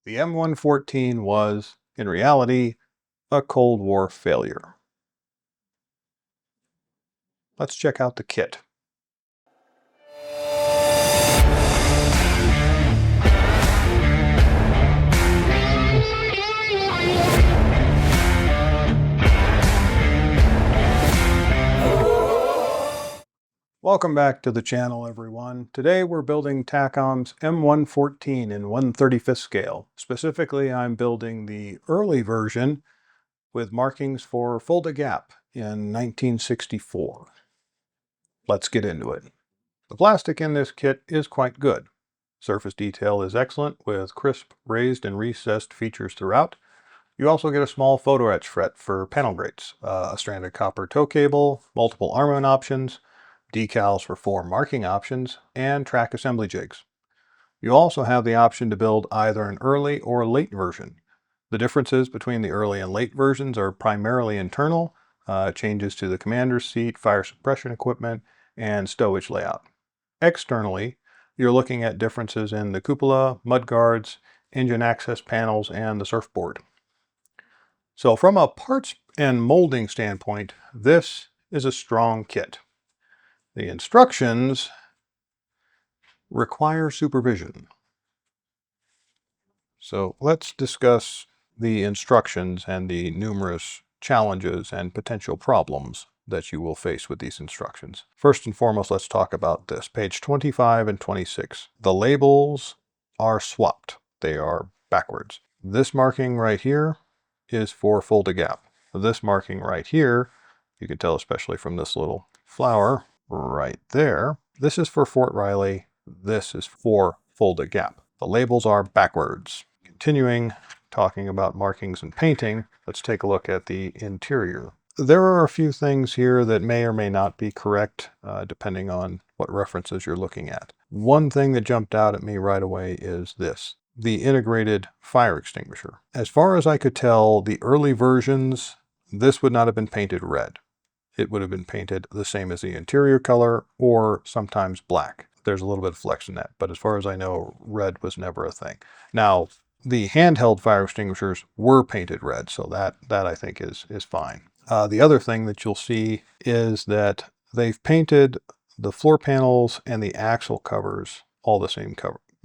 The M114 was, in reality, a Cold War failure. Let's check out the kit. Welcome back to the channel, everyone. Today we're building Takom's M114 in 1/35th scale. Specifically, I'm building the early version with markings for Fulda Gap in 1964. Let's get into it. The plastic in this kit is quite good. Surface detail is excellent with crisp, raised, and recessed features throughout. You also get a small photo etch fret for panel grates, a stranded copper tow cable, multiple armament options, decals for 4 marking options, and track assembly jigs. You also have the option to build either an early or late version. The differences between the early and late versions are primarily internal, changes to the commander's seat, fire suppression equipment, and stowage layout. Externally, you're looking at differences in the cupola, mudguards, engine access panels, and the surfboard. So from a parts and molding standpoint, this is a strong kit. The instructions require supervision. So let's discuss the instructions and the numerous challenges and potential problems that you will face with these instructions. First and foremost, let's talk about this. Page 25 and 26. The labels are swapped. They are backwards. This marking right here is for Fulda Gap. This marking right here, you can tell especially from this little flower right there, this is for Fort Riley. This is for Fulda Gap. The labels are backwards. Continuing talking about markings and painting, let's take a look at the interior. There are a few things here that may or may not be correct, depending on what references you're looking at. One thing that jumped out at me right away is this, the integrated fire extinguisher. As far as I could tell, the early versions, this would not have been painted red. It would have been painted the same as the interior color, or sometimes black. There's a little bit of flex in that, but as far as I know, red was never a thing. Now, the handheld fire extinguishers were painted red, so that I think is fine. The other thing that you'll see is that they've painted the floor panels and the axle covers all the same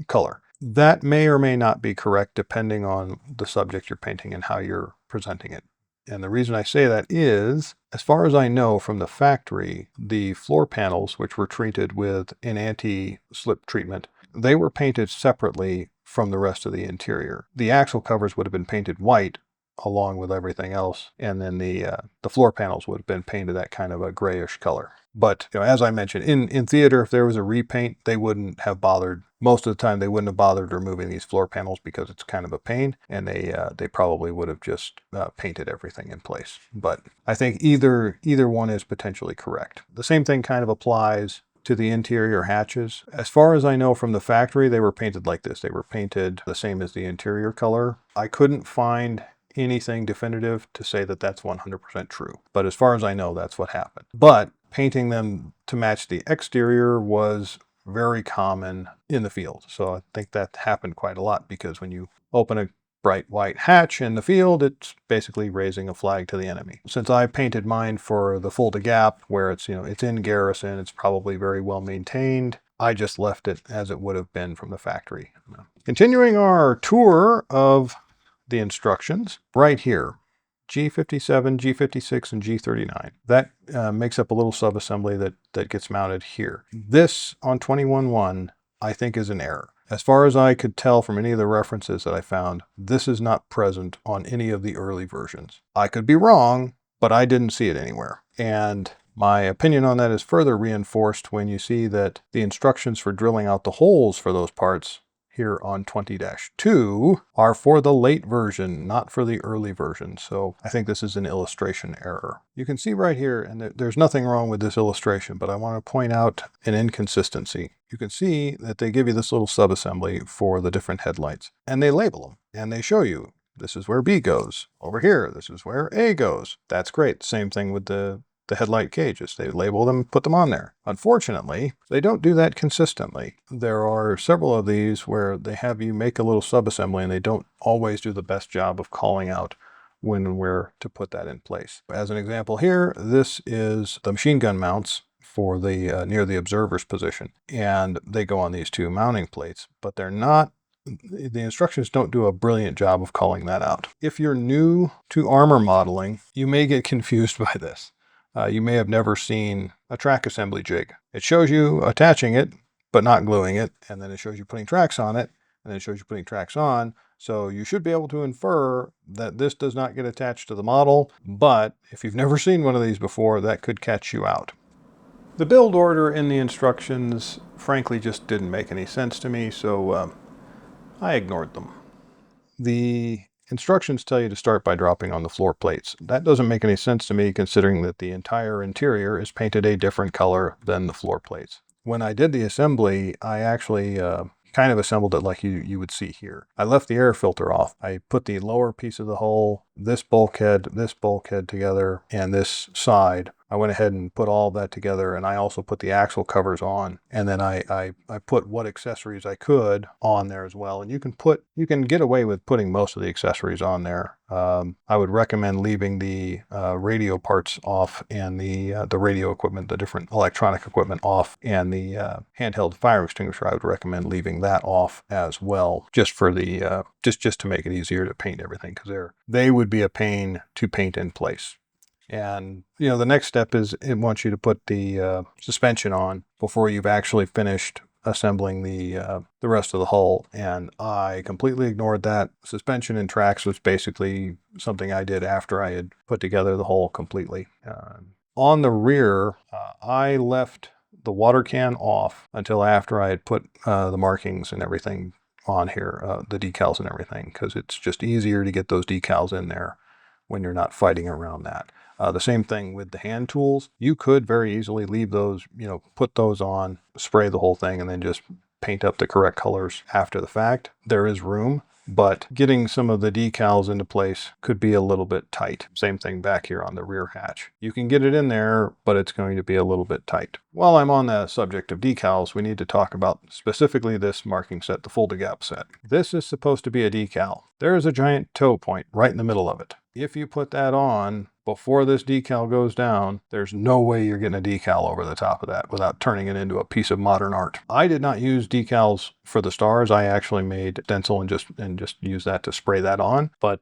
color. That may or may not be correct depending on the subject you're painting and how you're presenting it. And the reason I say that is, as far as I know from the factory, the floor panels, which were treated with an anti-slip treatment, they were painted separately from the rest of the interior. The axle covers would have been painted white along with everything else, and then the floor panels would have been painted that kind of a grayish color. But as I mentioned, in theater, if there was a repaint, they wouldn't have bothered. Most of the time, they wouldn't have bothered removing these floor panels because it's kind of a pain, and they probably would have just painted everything in place. But I think either one is potentially correct. The same thing kind of applies to the interior hatches. As far as I know from the factory, they were painted like this. They were painted the same as the interior color. I couldn't find anything definitive to say that that's 100% true. But as far as I know, that's what happened. But painting them to match the exterior was very common in the field. So I think that happened quite a lot because when you open a bright white hatch in the field, it's basically raising a flag to the enemy. Since I painted mine for the Fulda Gap, where it's in garrison, it's probably very well maintained, I just left it as it would have been from the factory. Continuing our tour of the instructions, right here, G57, G56, and G39. That makes up a little sub-assembly that gets mounted here. This on 21.1, I think, is an error. As far as I could tell from any of the references that I found, this is not present on any of the early versions. I could be wrong, but I didn't see it anywhere. And my opinion on that is further reinforced when you see that the instructions for drilling out the holes for those parts here on 20-2 are for the late version, not for the early version. So I think this is an illustration error. You can see right here, and there's nothing wrong with this illustration, but I want to point out an inconsistency. You can see that they give you this little sub-assembly for the different headlights, and they label them, and they show you, this is where B goes. Over here, this is where A goes. That's great. Same thing with the the headlight cages. They label them, put them on there. Unfortunately, they don't do that consistently. There are several of these where they have you make a little subassembly and they don't always do the best job of calling out when and where to put that in place. As an example here, this is the machine gun mounts for the near the observer's position, and they go on these two mounting plates, but they're not, the instructions don't do a brilliant job of calling that out. If you're new to armor modeling, you may get confused by this. You may have never seen a track assembly jig. It shows you attaching it, but not gluing it, and then it shows you putting tracks on it, and then it shows you putting tracks on. So you should be able to infer that this does not get attached to the model, but if you've never seen one of these before, that could catch you out. The build order in the instructions, frankly, just didn't make any sense to me, so I ignored them. The instructions tell you to start by dropping on the floor plates. That doesn't make any sense to me considering that the entire interior is painted a different color than the floor plates. When I did the assembly, I actually kind of assembled it like you would see here. I left the air filter off. I put the lower piece of the hull, this bulkhead together, and this side. I went ahead and put all that together, and I also put the axle covers on, and then I put what accessories I could on there as well. And you can get away with putting most of the accessories on there. I would recommend leaving the radio parts off, and the radio equipment, the different electronic equipment off, and the handheld fire extinguisher, I would recommend leaving that off as well, just for the just to make it easier to paint everything, because they would be a pain to paint in place. And the next step is it wants you to put the suspension on before you've actually finished assembling the rest of the hull, and I completely ignored that. Suspension and tracks was basically something I did after I had put together the hull completely. On the rear, I left the water can off until after I had put the markings and everything on here, the decals and everything, because it's just easier to get those decals in there when you're not fighting around that. The same thing with the hand tools. You could very easily leave those, put those on, spray the whole thing, and then just paint up the correct colors after the fact. There is room, but getting some of the decals into place could be a little bit tight. Same thing back here on the rear hatch. You can get it in there, but it's going to be a little bit tight. While I'm on the subject of decals, we need to talk about specifically this marking set, the Fulda Gap set. This is supposed to be a decal. There is a giant toe point right in the middle of it. If you put that on before this decal goes down, there's no way you're getting a decal over the top of that without turning it into a piece of modern art. I did not use decals for the stars. I actually made stencil and just use that to spray that on. But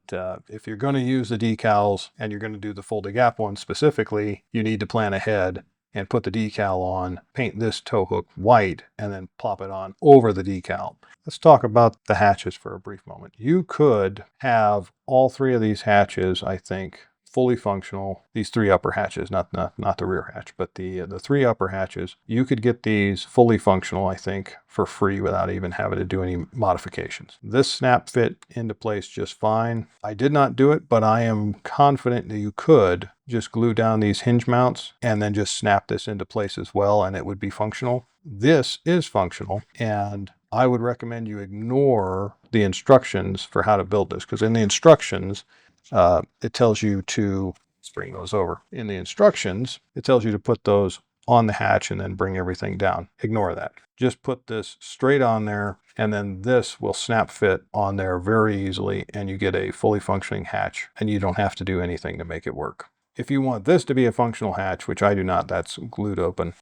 if you're going to use the decals and you're going to do the Fulda Gap one specifically, you need to plan ahead and put the decal on, paint this tow hook white, and then plop it on over the decal. Let's talk about the hatches for a brief moment. You could have all three of these hatches, I think, fully functional. These three upper hatches, not the rear hatch, but the three upper hatches. You could get these fully functional, I think, for free without even having to do any modifications. This snap fit into place just fine. I did not do it, but I am confident that you could just glue down these hinge mounts and then just snap this into place as well, and it would be functional. This is functional, and I would recommend you ignore the instructions for how to build this, because in the instructions, it tells you to, let's bring those over. In the instructions, it tells you to put those on the hatch and then bring everything down. Ignore that. Just put this straight on there, and then this will snap fit on there very easily, and you get a fully functioning hatch, and you don't have to do anything to make it work. If you want this to be a functional hatch, which I do not, that's glued open,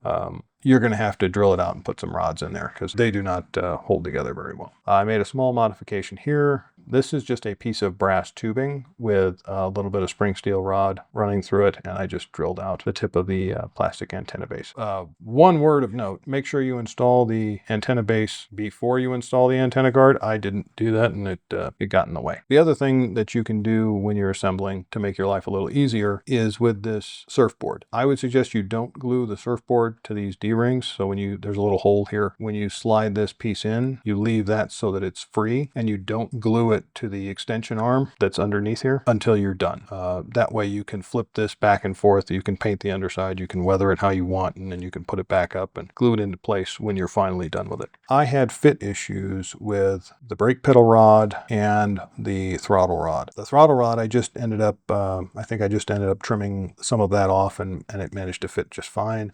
you're going to have to drill it out and put some rods in there because they do not hold together very well. I made a small modification here. This is just a piece of brass tubing with a little bit of spring steel rod running through it, and I just drilled out the tip of the plastic antenna base. One word of note, make sure you install the antenna base before you install the antenna guard. I didn't do that, and it got in the way. The other thing that you can do when you're assembling to make your life a little easier is with this surfboard. I would suggest you don't glue the surfboard to these D-rings. So there's a little hole here. When you slide this piece in, you leave that so that it's free, and you don't glue it it to the extension arm that's underneath here until you're done. That way you can flip this back and forth. You can paint the underside. You can weather it how you want, and then you can put it back up and glue it into place when you're finally done with it. I had fit issues with the brake pedal rod and the throttle rod. The throttle rod, I just ended up, I think I just ended up trimming some of that off, and it managed to fit just fine.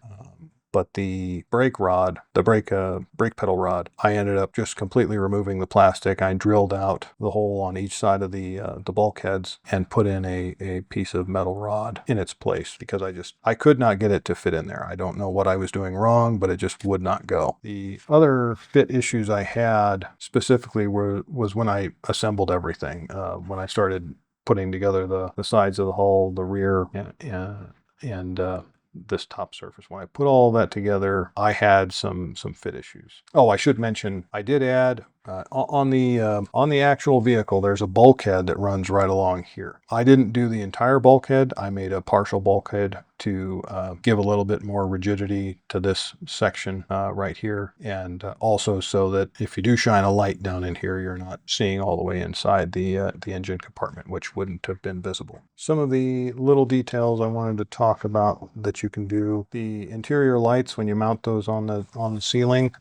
But the brake rod, the brake pedal rod, I ended up just completely removing the plastic. I drilled out the hole on each side of the bulkheads and put in a piece of metal rod in its place because I could not get it to fit in there. I don't know what I was doing wrong, but it just would not go. The other fit issues I had specifically was when I assembled everything. When I started putting together the sides of the hull, the rear, and this top surface. When I put all that together, I had some fit issues. Oh, I should mention, I did add on the actual vehicle, there's a bulkhead that runs right along here. I didn't do the entire bulkhead. I made a partial bulkhead to give a little bit more rigidity to this section right here, and also so that if you do shine a light down in here, you're not seeing all the way inside the engine compartment, which wouldn't have been visible. Some of the little details I wanted to talk about that you can do: the interior lights when you mount those on the ceiling,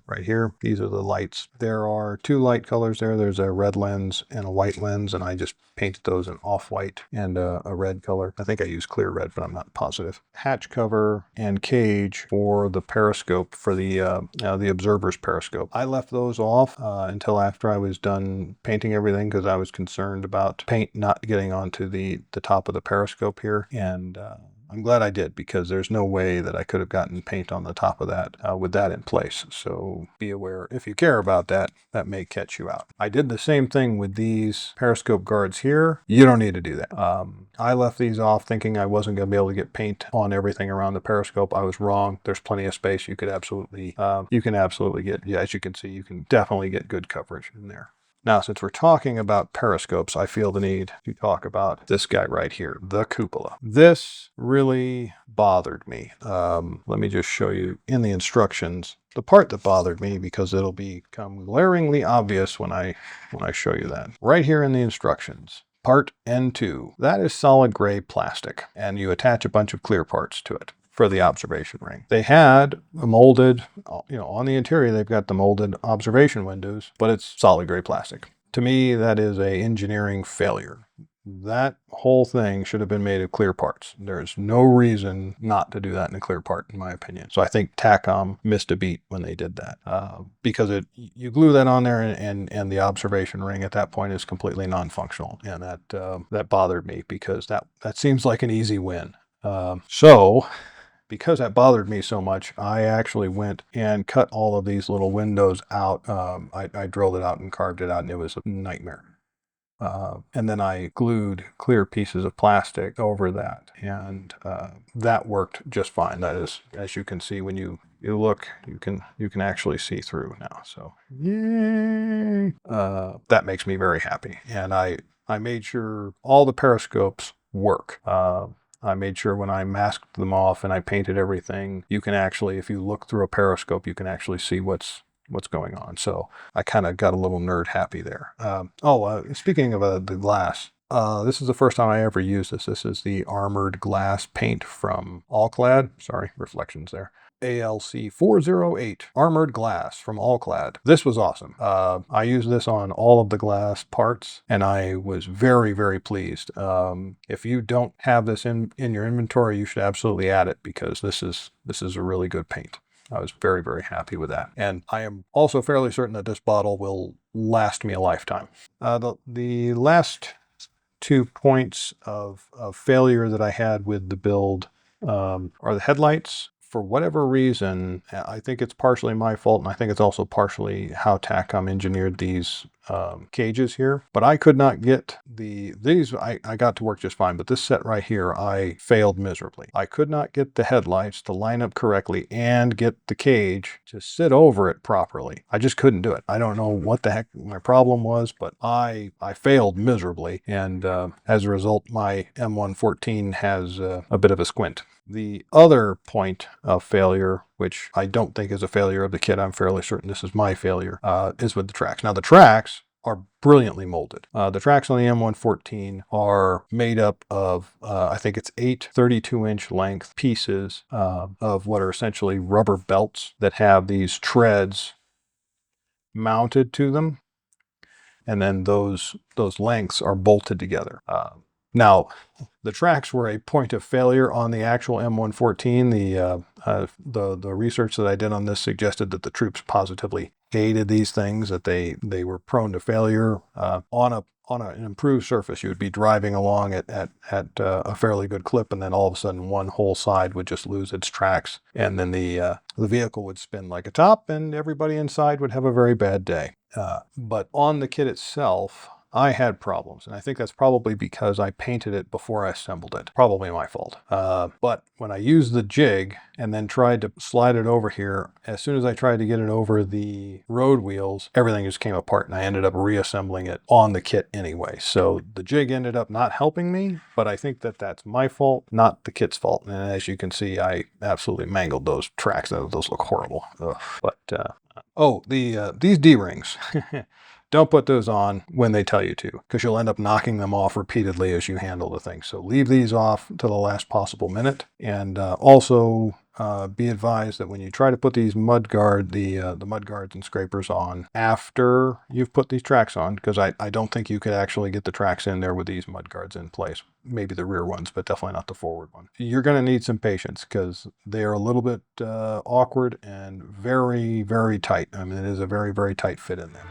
right here. These are the lights. There are two light colors there. There's a red lens and a white lens, and I just painted those in off-white and a red color. I think I used clear red, but I'm not positive. Hatch cover and cage for the periscope, for the observer's periscope. I left those off until after I was done painting everything because I was concerned about paint not getting onto the top of the periscope here, and I'm glad I did, because there's no way that I could have gotten paint on the top of that with that in place. So be aware, if you care about that, that may catch you out. I did the same thing with these periscope guards here. You don't need to do that. I left these off thinking I wasn't going to be able to get paint on everything around the periscope. I was wrong. There's plenty of space. You could absolutely get, yeah, as you can see, you can definitely get good coverage in there. Now, since we're talking about periscopes, I feel the need to talk about this guy right here, the cupola. This really bothered me. Let me just show you in the instructions the part that bothered me, because it'll become glaringly obvious when I show you that. Right here in the instructions, part N2, that is solid gray plastic, and you attach a bunch of clear parts to it for the observation ring. They had a molded, on the interior, they've got the molded observation windows, but it's solid gray plastic. To me, that is an engineering failure. That whole thing should have been made of clear parts. There's no reason not to do that in a clear part, in my opinion. So I think Takom missed a beat when they did that, because you glue that on there, and the observation ring at that point is completely non-functional, and that bothered me, because that seems like an easy win. Because that bothered me so much, I actually went and cut all of these little windows out. I drilled it out and carved it out, and it was a nightmare. And then I glued clear pieces of plastic over that, and that worked just fine. That is, as you can see, when you look, you can actually see through now. So yay! That makes me very happy. And I made sure all the periscopes work. I made sure when I masked them off and I painted everything, you can actually, if you look through a periscope, you can actually see what's going on. So I kind of got a little nerd happy there. Speaking of the glass, this is the first time I ever used this. This is the Armoured glass paint from Alclad. Sorry, reflections there. ALC 408 Armoured glass from Alclad. This was awesome. I used this on all of the glass parts, and I was very, very pleased. If you don't have this in your inventory, you should absolutely add it, because this is a really good paint. I was very, very happy with that. And I am also fairly certain that this bottle will last me a lifetime. The last 2 points of failure that I had with the build are the headlights. For whatever reason, I think it's partially my fault, and I think it's also partially how Takom engineered these cages here. But I could not get these. I got to work just fine, but this set right here, I failed miserably. I could not get the headlights to line up correctly and get the cage to sit over it properly. I just couldn't do it. I don't know what the heck my problem was, but I failed miserably, and as a result, my M114 has a bit of a squint. The other point of failure, which I don't think is a failure of the kit, I'm fairly certain this is my failure, is with the tracks. Now, the tracks are brilliantly molded. The tracks on the M114 are made up of, I think it's 8 32-inch length pieces of what are essentially rubber belts that have these treads mounted to them, and then those lengths are bolted together. Now, the tracks were a point of failure on the actual M114. The research that I did on this suggested that the troops positively hated these things, that they were prone to failure. On an improved surface, you would be driving along at a fairly good clip, and then all of a sudden one whole side would just lose its tracks, and then the vehicle would spin like a top, and everybody inside would have a very bad day. But on the kit itself, I had problems, and I think that's probably because I painted it before I assembled it. Probably my fault. But when I used the jig and then tried to slide it over here, as soon as I tried to get it over the road wheels, everything just came apart, and I ended up reassembling it on the kit anyway. So the jig ended up not helping me, but I think that that's my fault, not the kit's fault. And as you can see, I absolutely mangled those tracks. Those look horrible. Ugh. But these D-rings. Don't put those on when they tell you to, because you'll end up knocking them off repeatedly as you handle the thing. So leave these off to the last possible minute. And also be advised that when you try to put these the mud guards and scrapers on after you've put these tracks on, because I don't think you could actually get the tracks in there with these mud guards in place. Maybe the rear ones, but definitely not the forward one. You're going to need some patience, because they are a little bit awkward and very, very tight. I mean, it is a very, very tight fit in there.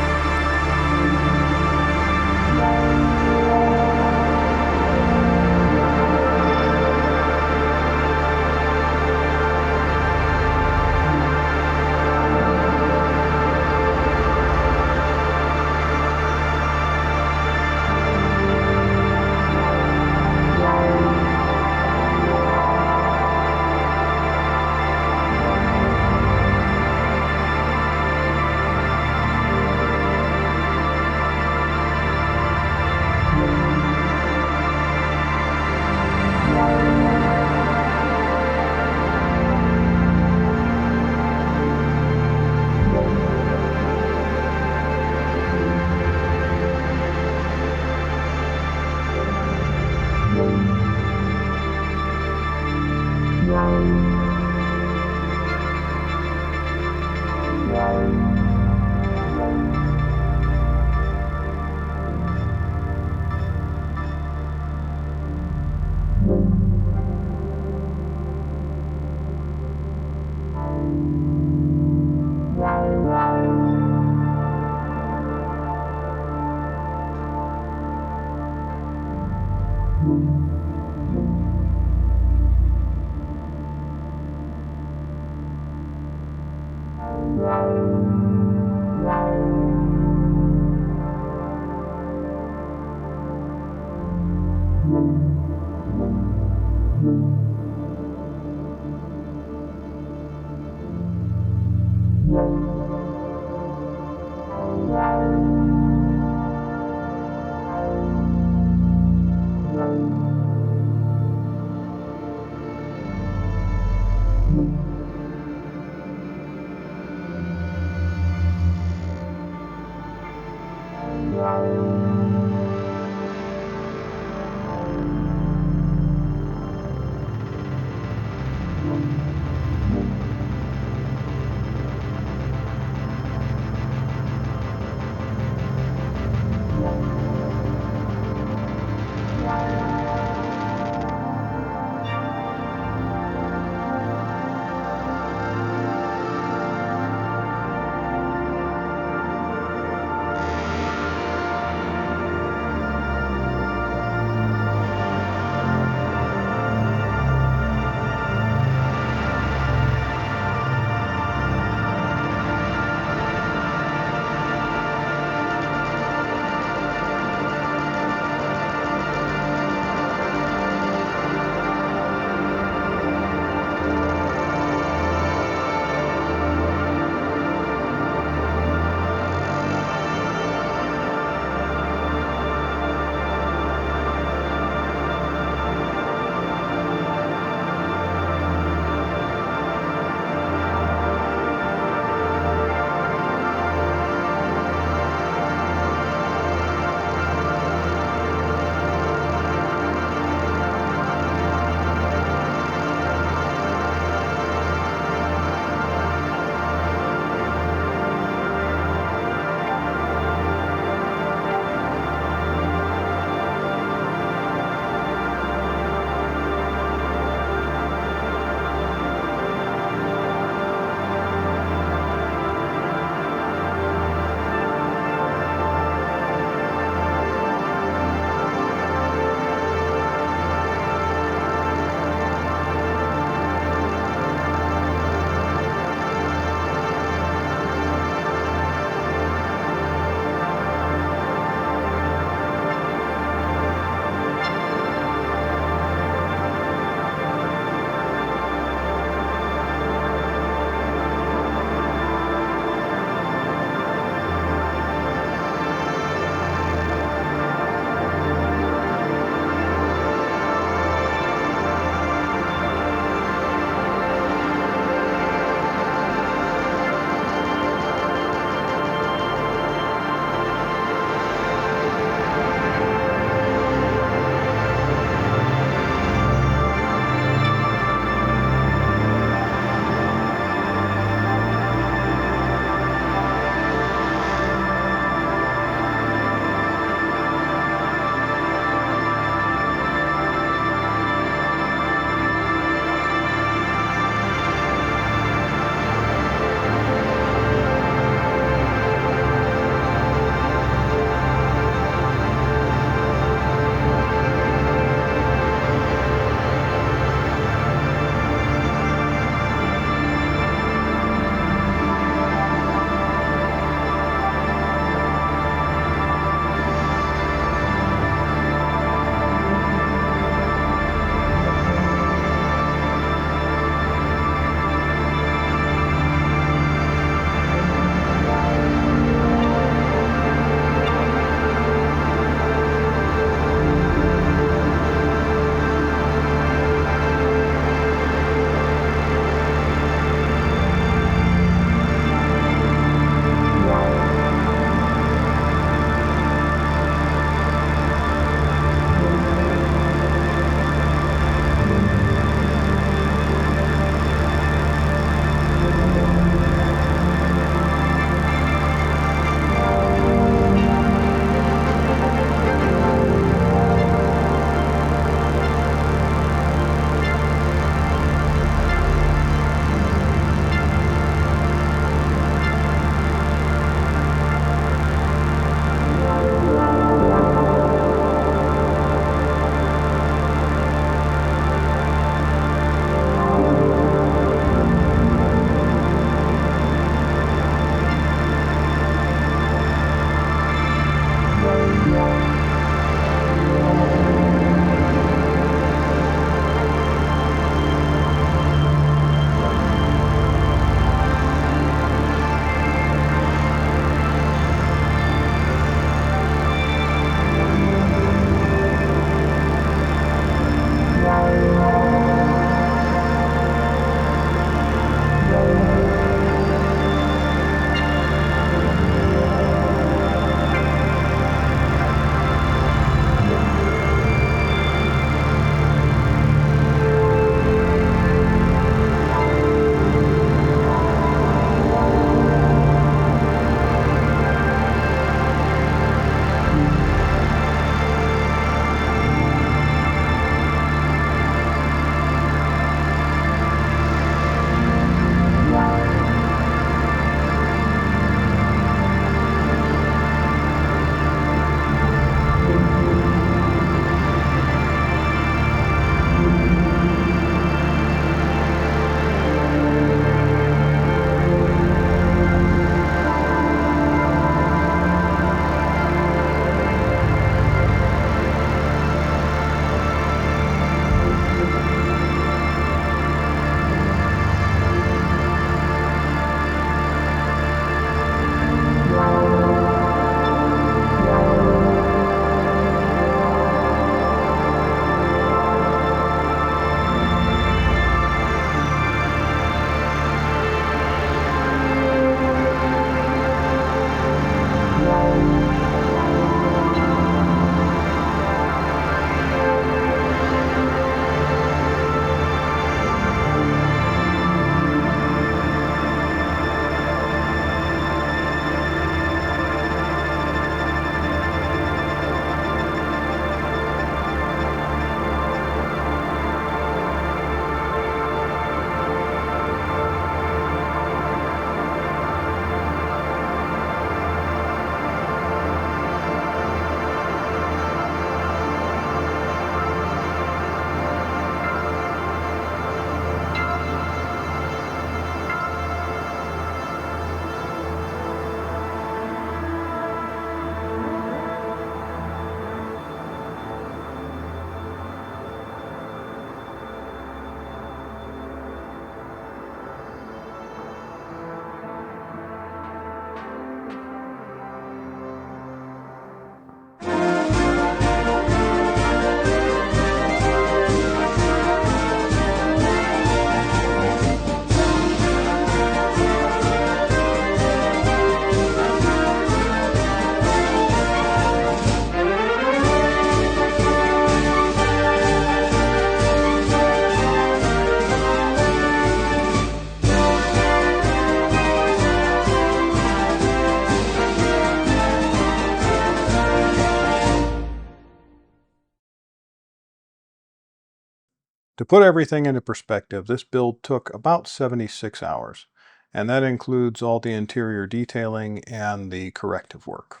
To put everything into perspective, this build took about 76 hours, and that includes all the interior detailing and the corrective work.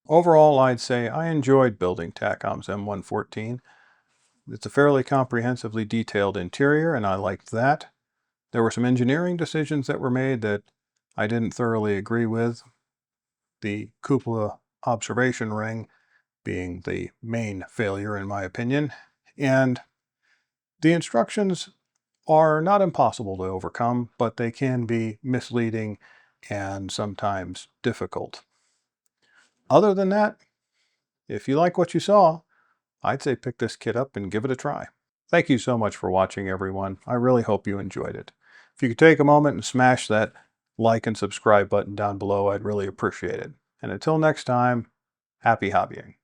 Overall, I'd say I enjoyed building Takom's M114. It's a fairly comprehensively detailed interior, and I liked that. There were some engineering decisions that were made that I didn't thoroughly agree with. The cupola observation ring being the main failure in my opinion. And the instructions are not impossible to overcome, but they can be misleading and sometimes difficult. Other than that, if you like what you saw, I'd say pick this kit up and give it a try. Thank you so much for watching, everyone. I really hope you enjoyed it. If you could take a moment and smash that like and subscribe button down below, I'd really appreciate it. And until next time, happy hobbying.